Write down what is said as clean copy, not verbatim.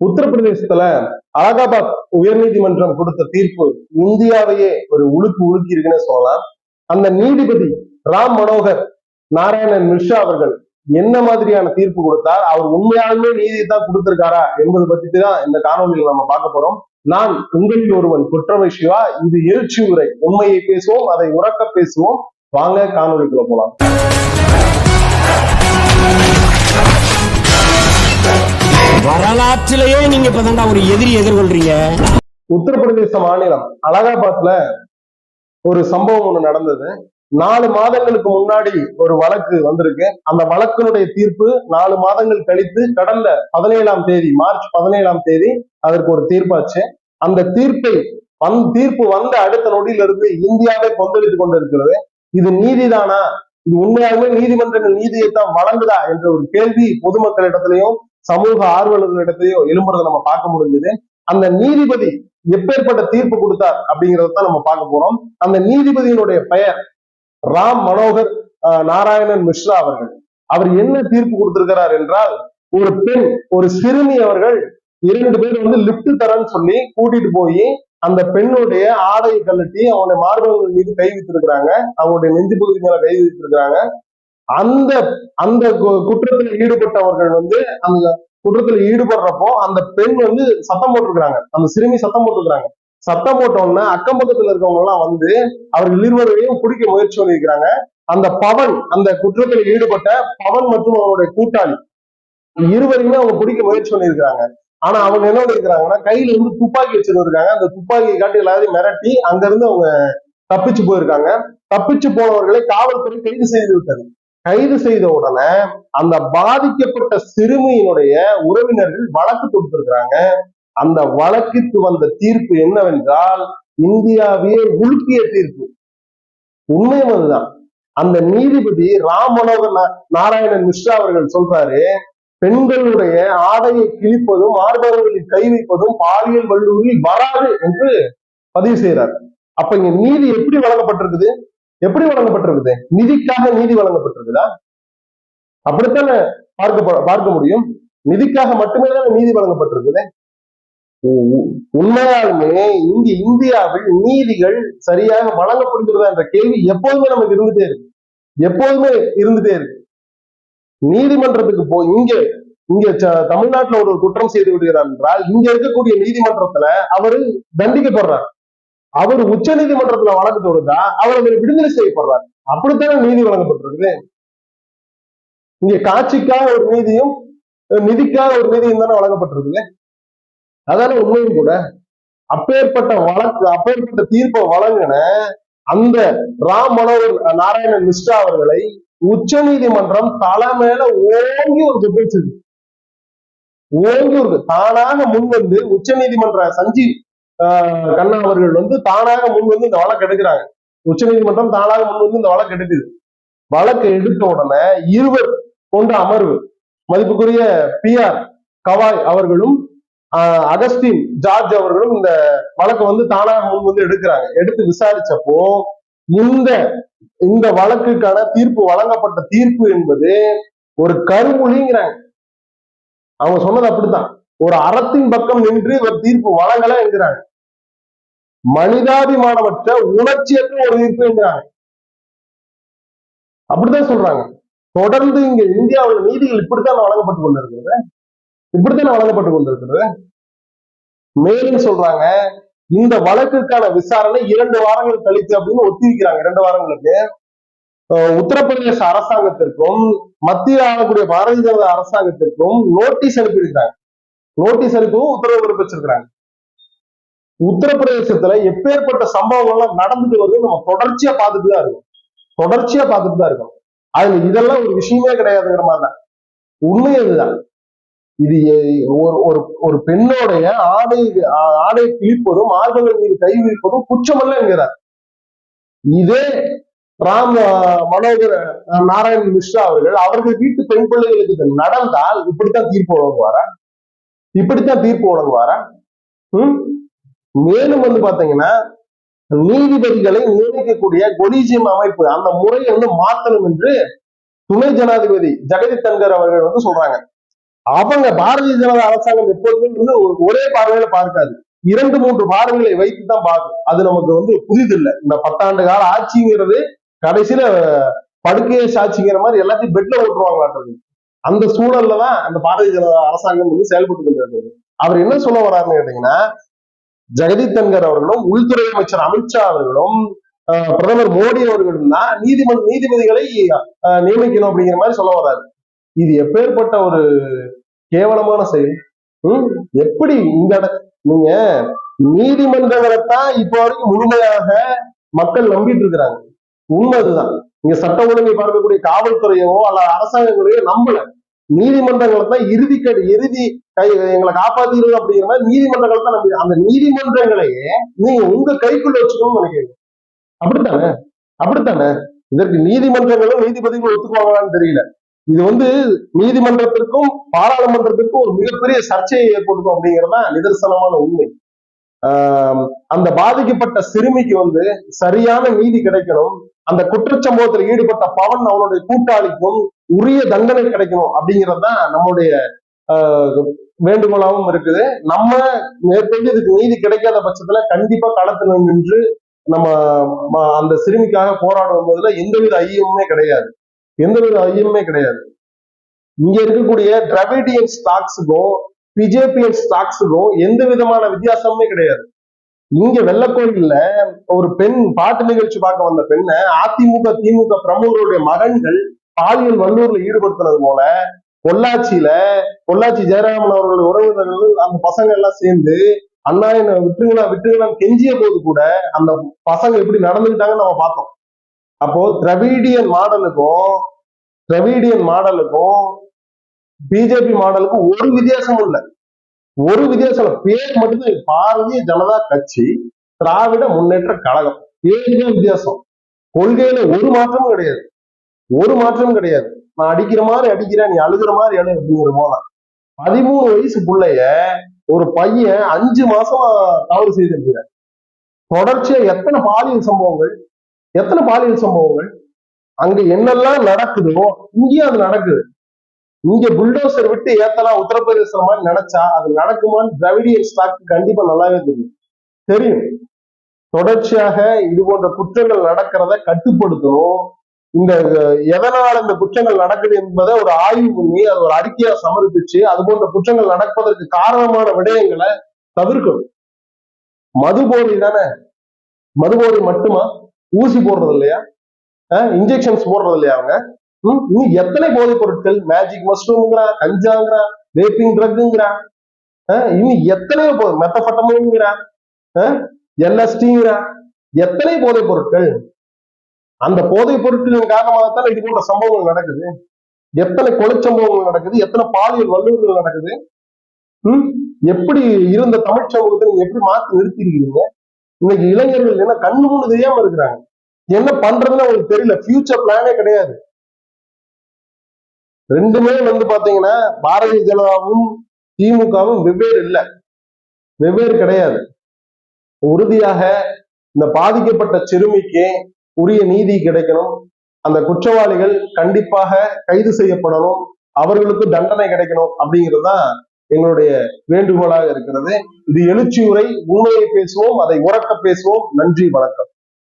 உத்தரப்பிரதேசத்துல அலகாபாத் உயர்நீதிமன்றம் கொடுத்த தீர்ப்பு இந்தியாவையே ஒரு உலுக்கி இருக்குன்னு சொல்லலாம். அந்த நீதிபதி ராம் மனோகர் நாராயணன் மிஸ்ரா அவர்கள் என்ன மாதிரியான தீர்ப்பு கொடுத்தார், அவர் உண்மையாலுமே நீதியை தான் கொடுத்திருக்காரா என்பது பத்தி தான் இந்த காணொலியில் நம்ம பார்க்க போறோம். நான் உங்களில் ஒருவன் குற்றவை சிவா. இது எழுச்சி உரை. உண்மையை பேசுவோம், அதை உறக்க பேசுவோம். வாங்க காணொலிக்குள்ள போலாம். வரலாற்றிலேயே நீங்க இப்பதான் ஒரு எதிரி எதிர்கொள்றீங்க. உத்தரப்பிரதேச மாநிலம் அலகாபாத்ல ஒரு சம்பவம் ஒண்ணு நடந்தது. 4 மாதங்களுக்கு முன்னாடி ஒரு வழக்கு வந்திருக்கு. அந்த வழக்கினுடைய தீர்ப்பு 4 மாதங்கள் கழித்து கடந்த 17ஆம் தேதி, மார்ச் 17ஆம் தேதி அதற்கு ஒரு தீர்ப்பாச்சு. அந்த தீர்ப்பு வந்த அடுத்த நொடியிலிருந்து இந்தியாவை கொந்தளித்துக் கொண்டிருக்கிறது. இது நீதிதானா, இது உண்மையாகவே நீதிமன்றங்கள் நீதியைத்தான் வழங்குதா என்ற ஒரு கேள்வி பொதுமக்களிடத்திலையும் சமூக ஆர்வலர்களிடத்திலையும் எழும்புறதை நம்ம பார்க்க முடிஞ்சது. அந்த நீதிபதி எப்பேற்பட்ட தீர்ப்பு கொடுத்தார் அப்படிங்கறதான் நம்ம பார்க்க போறோம். அந்த நீதிபதியினுடைய பெயர் ராம் மனோகர் நாராயணன் மிஸ்ரா அவர்கள். அவர் என்ன தீர்ப்பு கொடுத்திருக்கிறார் என்றால், ஒரு பெண், ஒரு சிறுமி அவர்கள் 2 பேர் லிப்ட் தரன்னு சொல்லி கூட்டிட்டு போய் அந்த பெண்ணுடைய ஆடையை கழட்டி அவங்களுடைய மார்பகங்கள் மீது கை வைத்திருக்கிறாங்க, அவங்களுடைய நெஞ்சு பகுதி மேல கை வைத்திருக்கிறாங்க. அந்த அந்த குற்றத்தில் ஈடுபட்டவர்கள் அந்த குற்றத்தில் ஈடுபடுறப்போ அந்த பெண் சத்தம் போட்டிருக்கிறாங்க, அந்த சிறுமி சத்தம் போட்டிருக்கிறாங்க. சத்தம் போட்டோம்னா அக்கம் பக்கத்துல இருக்கவங்க எல்லாம் அவர்கள் இருவரையும் பிடிக்க முயற்சி பண்ணியிருக்கிறாங்க. அந்த பவன், அந்த குற்றத்தில் ஈடுபட்ட பவன் மற்றும் அவருடைய கூட்டாளி இருவரையுமே அவங்க பிடிக்க முயற்சி பண்ணியிருக்கிறாங்க. ஆனா அவங்க என்ன பண்ணிருக்கிறாங்கன்னா, கையில துப்பாக்கி வச்சிருந்திருக்காங்க. அந்த துப்பாக்கியை காட்டி எல்லாரையும் மிரட்டி அங்கிருந்து அவங்க தப்பிச்சு போயிருக்காங்க. தப்பிச்சு போனவர்களை காவல்துறை கைது செய்து விட்டது. கைது செய்த உடனே அந்த பாதிக்கப்பட்ட சிறுமியினுடைய உறவினர்கள் வழக்கு கொடுத்திருக்கிறாங்க. அந்த வழக்கிற்கு வந்த தீர்ப்பு என்னவென்றால், இந்தியாவையே உலுக்கிய தீர்ப்பு. உண்மையும் அதுதான். அந்த நீதிபதி ராம் மனோகர் நாராயணன் மிஸ்ரா அவர்கள் சொல்றாரு, பெண்களுடைய ஆடையை கிழிப்பதும் மார்பகங்களில் கை வைப்பதும் பாலியல் வல்லுறவில் வராது என்று பதிவு செய்யறாரு. அப்ப இங்க நீதி எப்படி வழங்கப்பட்டிருக்குது? எப்படி வழங்கப்பட்டிருக்குது? நிதிக்காக நீதி வழங்கப்பட்டிருக்குதா? அப்படித்தானே பார்க்க முடியும். நிதிக்காக மட்டுமே தான் நீதி வழங்கப்பட்டிருக்குது. உண்மையாலுமே இந்தியாவில் நீதிகள் சரியாக வழங்கப்படுகிறதா என்ற கேள்வி எப்போதுமே நமக்கு இருந்துட்டே இருக்கு, எப்போதுமே இருந்துட்டே இருக்கு. நீதிமன்றத்துக்கு போய் இங்க தமிழ்நாட்டுல ஒரு குற்றம் செய்து விடுகிறார் என்றால், இங்க இருக்கக்கூடிய நீதிமன்றத்துல அவரு தண்டிக்கப்படுறார். அவர் உச்ச நீதிமன்றத்துல வழக்கு தொடுத்தா அவர் விடுதலை செய்யப்படுறார். அப்படித்தானே நீதி வழங்கப்பட்டிருக்கு. இங்க காட்சிக்காக ஒரு நீதியும் நிதிக்காக ஒரு நீதியும் தானே வழங்கப்பட்டிருக்கு. அதான உண்மையும் கூட. அப்பேற்பட்ட தீர்ப்பை வழங்கின அந்த ராம் மனோகர் நாராயணன் மிஸ்ரா அவர்களை உச்ச நீதிமன்றம் தலை மேல ஓங்கி ஒரு குற்றம் ஓங்கி ஒரு தானாக முன்வந்து உச்ச நீதிமன்ற சஞ்சீவ் கண்ணா அவர்கள் தானாக முன்வந்து இந்த வழக்கு எடுக்கிறாங்க. உச்ச நீதிமன்றம் தானாக முன்வந்து இந்த வழக்கு எடுக்குது. வழக்கு எடுத்த உடனே இருவர் கொண்ட அமர்வு, மதிப்புக்குரிய PR கவாய் அவர்களும் அகஸ்டின் ஜார்ஜ் அவர்களும் இந்த வழக்கு தானாக முன் எடுக்கிறாங்க. எடுத்து விசாரிச்சப்போ இந்த வழக்குக்கான தீர்ப்பு, வழங்கப்பட்ட தீர்ப்பு என்பது ஒரு கருமொழிங்கிறாங்க. அவங்க சொன்னது அப்படித்தான். ஒரு அறத்தின் பக்கம் நின்று ஒரு தீர்ப்பு வழங்கல என்கிறாங்க. மனிதாபிமானமற்ற உணர்ச்சியற்ற ஒரு தீர்ப்பு என்கிறாங்க. அப்படித்தான் சொல்றாங்க. தொடர்ந்து இங்க இந்தியாவில் நீதிகள் இப்படித்தான் வழங்கப்பட்டு கொண்டிருக்கிறது, இப்படித்தான் வழங்கப்பட்டு கொண்டிருக்கிறது. மேலும் சொல்றாங்க, இந்த வழக்குக்கான விசாரணை 2 வாரங்கள் கழித்து அப்படின்னு ஒத்தி வைக்கிறாங்க. 2 வாரங்களுக்கு உத்தரப்பிரதேச அரசாங்கத்திற்கும் மத்திய ஆளக்கூடிய பாரதிய ஜனதா அரசாங்கத்திற்கும் நோட்டீஸ் அனுப்பியிருக்கிறாங்க. நோட்டீஸ் அனுப்பவும் உத்தரவு பிறப்பிச்சிருக்கிறாங்க. உத்தரப்பிரதேசத்துல எப்பேற்பட்ட சம்பவங்கள்லாம் நடந்துட்டு வருது நம்ம தொடர்ச்சியா பார்த்துட்டு தான் இருக்கோம். அதுல இதெல்லாம் ஒரு விஷயமே கிடையாதுங்கிற மாதிரிதான். உண்மை அதுதான். இது ஒரு பெண்ணோடைய ஆடை கிழிப்பதும் மார்பகங்கள் மீது கை வைப்பதும் குற்றமல்ல என்கிறார். இதே ராம் மனோகர் நாராயண் மிஸ்ரா அவர்கள் வீட்டு பெண் பிள்ளைகளுக்கு நடந்தால் இப்படித்தான் தீர்ப்பு வழங்குவாரா? மேலும் பாத்தீங்கன்னா, நீதிபதிகளை நியமிக்கக்கூடிய கொலிஜியம் அமைப்பு, அந்த முறையை மாற்றணும் என்று துணை ஜனாதிபதி ஜெகதீப் தன்கர் அவர்கள் சொல்றாங்க. அவங்க பாரதிய ஜனதா அரசாங்கம் எப்போதுமே வந்து ஒரே பார்வையில பார்க்காது, 2-3 பார்வைகளை வைத்து தான் பார்க்கும். அது நமக்கு வந்து புரிதில்லை. இந்த 10 ஆண்டு கால ஆட்சிங்கிறது கடைசியில படுக்கையை சாட்சிங்கிற மாதிரி எல்லாத்தையும் பெட்ல ஓட்டுருவாங்களான்றது. அந்த சூழல்ல தான் அந்த பாரதிய ஜனதா அரசாங்கம் வந்து செயல்பட்டு கொண்டிருக்கிறது. அவர் என்ன சொல்ல வர்றாருன்னு கேட்டீங்கன்னா, ஜெகதீப் தன்கர் அவர்களும் உள்துறை அமைச்சர் அமித்ஷா அவர்களும் பிரதமர் மோடி அவர்களும் தான் நீதிபதிகளை நியமிக்கணும் அப்படிங்கிற மாதிரி சொல்ல வர்றாரு. இது எப்பேற்பட்ட ஒரு கேவலமான செயல். எப்படி இந்த நீங்க நீதிமன்றங்களைத்தான் இப்ப வரைக்கும் முழுமையாக மக்கள் நம்பிட்டு இருக்கிறாங்க. உண்மை அதுதான். இங்க சட்ட ஒழுங்கை பார்க்கக்கூடிய காவல்துறையோ அல்ல அரசாங்கங்களையோ நம்பல, நீதிமன்றங்களை தான் இறுதி எங்களை காப்பாத்திடுவோம் அப்படிங்கிற மாதிரி நீதிமன்றங்களை தான் நம்பி, அந்த நீதிமன்றங்களையே நீங்க உங்க கைக்குள்ள வச்சுக்கணும்னு நினைக்கிறீங்க. அப்படித்தானே? அப்படித்தானே? இதற்கு நீதிமன்றங்களும் நீதிபதிகளும் ஒத்துக்குவாங்களான்னு தெரியல. இது வந்து நீதிமன்றத்திற்கும் பாராளுமன்றத்திற்கும் ஒரு மிகப்பெரிய சர்ச்சையை ஏற்படுத்தும் அப்படிங்கிறதா நிதர்சனமான உண்மை. அந்த பாதிக்கப்பட்ட சிறுமிக்கு வந்து சரியான நீதி கிடைக்கணும், அந்த குற்றச்சம்பவத்தில் ஈடுபட்ட பவன் அவனுடைய கூட்டாளிக்கும் உரிய தண்டனை கிடைக்கணும் அப்படிங்கிறதுதான் நம்மளுடைய வேண்டுகோளாகவும் இருக்குது. நம்ம மேற்கொண்டு இதுக்கு நீதி கிடைக்காத பட்சத்துல கண்டிப்பா களத்துல நின்று நம்ம அந்த சிறுமிக்காக போராடும் போதுல எந்தவித ஐயமுமே கிடையாது, எந்தவித ஐயமுமே கிடையாது. இங்க இருக்கக்கூடிய டிராவிடியன் ஸ்டாக்ஸுக்கும் பிஜேபிஎன் ஸ்டாக்ஸுக்கும் எந்த விதமான வித்தியாசமுமே கிடையாது. இங்க வெள்ளக்கோயில்ல ஒரு பெண் பாட்டு நிகழ்ச்சி பார்க்க வந்த பெண்ணை அதிமுக திமுக பிரமுகருடைய மகன்கள் பாலியல் வல்லூர்ல ஈடுபடுத்துறது போல பொள்ளாச்சி ஜெயராமன் அவர்களுடைய உறவினர்கள் அந்த பசங்க எல்லாம் சேர்ந்து அண்ணா என்ன விட்டுங்களான்னு கெஞ்சிய போது கூட அந்த பசங்க எப்படி நடந்துக்கிட்டாங்கன்னு நம்ம பார்த்தோம். அப்போ திராவிடியன் மாடலுக்கும் பிஜேபி மாடலுக்கும் ஒரு வித்தியாசமும் இல்லை, ஒரு வித்தியாசம். பேர் மட்டும்தான் பாரதிய ஜனதா கட்சி, திராவிட முன்னேற்ற கழகம், பேருதான் வித்தியாசம். கொள்கையில ஒரு மாற்றமும் கிடையாது, ஒரு மாற்றமும் கிடையாது. நான் அடிக்கிற மாதிரி அடிக்கிறேன், நீ அழுகிற மாதிரி அழு அப்படிங்கிற போல. 13 வயசு பிள்ளைய ஒரு பையன் 5 மாசமா தவறு செய்திருக்கிற தொடர்ச்சியா எத்தனை பாலியல் சம்பவங்கள் அங்க என்னெல்லாம் நடக்குதோ இங்கேயும் அது நடக்குது. இங்க புல்டோசர் விட்டு ஏத்தலாம் உத்தரப்பிரதேச மாதிரி நினைச்சா அது நடக்குமான்னு திராவிடியன் ஸ்டாக் கண்டிப்பா நல்லாவே தெரியும். தொடர்ச்சியாக இது போன்ற குற்றங்கள் நடக்கிறத கட்டுப்படுத்தணும். இந்த எதனால் இந்த குற்றங்கள் நடக்குது என்பதை ஒரு ஆய்வு பண்ணி அது ஒரு அறிக்கையா சமர்ப்பிச்சு அது போன்ற குற்றங்கள் நடப்பதற்கு காரணமான விடயங்களை தவிர்க்கணும். மதுபோதை தானே, மதுபோதை மட்டுமா? ஊசி போடுறது இல்லையா, இன்ஜெக்ஷன்ஸ் போடுறது இல்லையா அவங்க? இன்னும் எத்தனை போதைப் பொருட்கள், மேஜிக் மஷ்ரூம்ங்கிறா, கஞ்சாங்கிறா, வேப்பிங் ட்ரக்குங்கிறா, இன்னும் எத்தனையோ மெத்தபெட்டமைன்ங்கிறா, எல்எஸ்டிங்கிறா, எத்தனை போதைப் பொருட்கள். அந்த போதைப் பொருட்களின் காரணமாகத்தான் இது போன்ற சம்பவங்கள் நடக்குது. எத்தனை கொலை சம்பவங்கள் நடக்குது, எத்தனை பாலியல் வல்லுறவுகள் நடக்குது. எப்படி இருந்த தமிழ் சமூகத்தை நீங்க எப்படி மாற்றி நிறுத்திருக்கீங்க? இன்னைக்கு இளைஞர்கள் என்ன கண்ணு மூணு தெரியாம இருக்கிறாங்க, என்ன பண்றதுன்னு அவங்களுக்கு தெரியல, ஃபியூச்சர் பிளானே கிடையாது. ரெண்டுமே வந்து பாத்தீங்கன்னா பாரதிய ஜனதாவும் திமுகவும் வெவ்வேறு கிடையாது. உறுதியாக இந்த பாதிக்கப்பட்ட சிறுமிக்கு உரிய நீதி கிடைக்கணும், அந்த குற்றவாளிகள் கண்டிப்பாக கைது செய்யப்படணும், அவர்களுக்கு தண்டனை கிடைக்கணும் அப்படிங்கிறது தான் எங்களுடைய வேண்டுகோளாக இருக்கிறது. இது எழுச்சி உரை, உண்மையை பேசுவோம், அதை உறக்க பேசுவோம். நன்றி, வணக்கம்.